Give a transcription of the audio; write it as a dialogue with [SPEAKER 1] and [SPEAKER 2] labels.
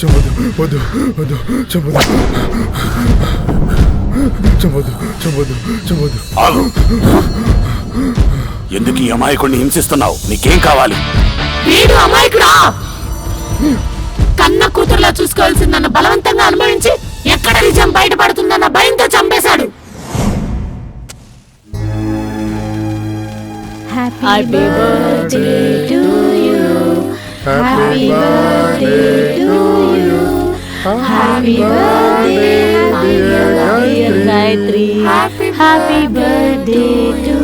[SPEAKER 1] చంపదు, వద్దు వద్దు, చంపదు, చంపదు, చంపదు, చంపదు.
[SPEAKER 2] ఆగు. ఎందుకు ఈ అమాయకుడిని హింసిస్తున్నావు? నీకేం కావాలి?
[SPEAKER 3] వీడు అమాయకుడా? కన్న కూతురులా చూసుకోవాల్సిందన్న బలవంతంగా అనుభవించి ఎక్కడ నిజం బయటపడుతుందన్న భయంతో చంపేశాడు.
[SPEAKER 4] Happy birthday to you. Happy birthday to you. Happy birthday, dear Gayatri. Happy birthday to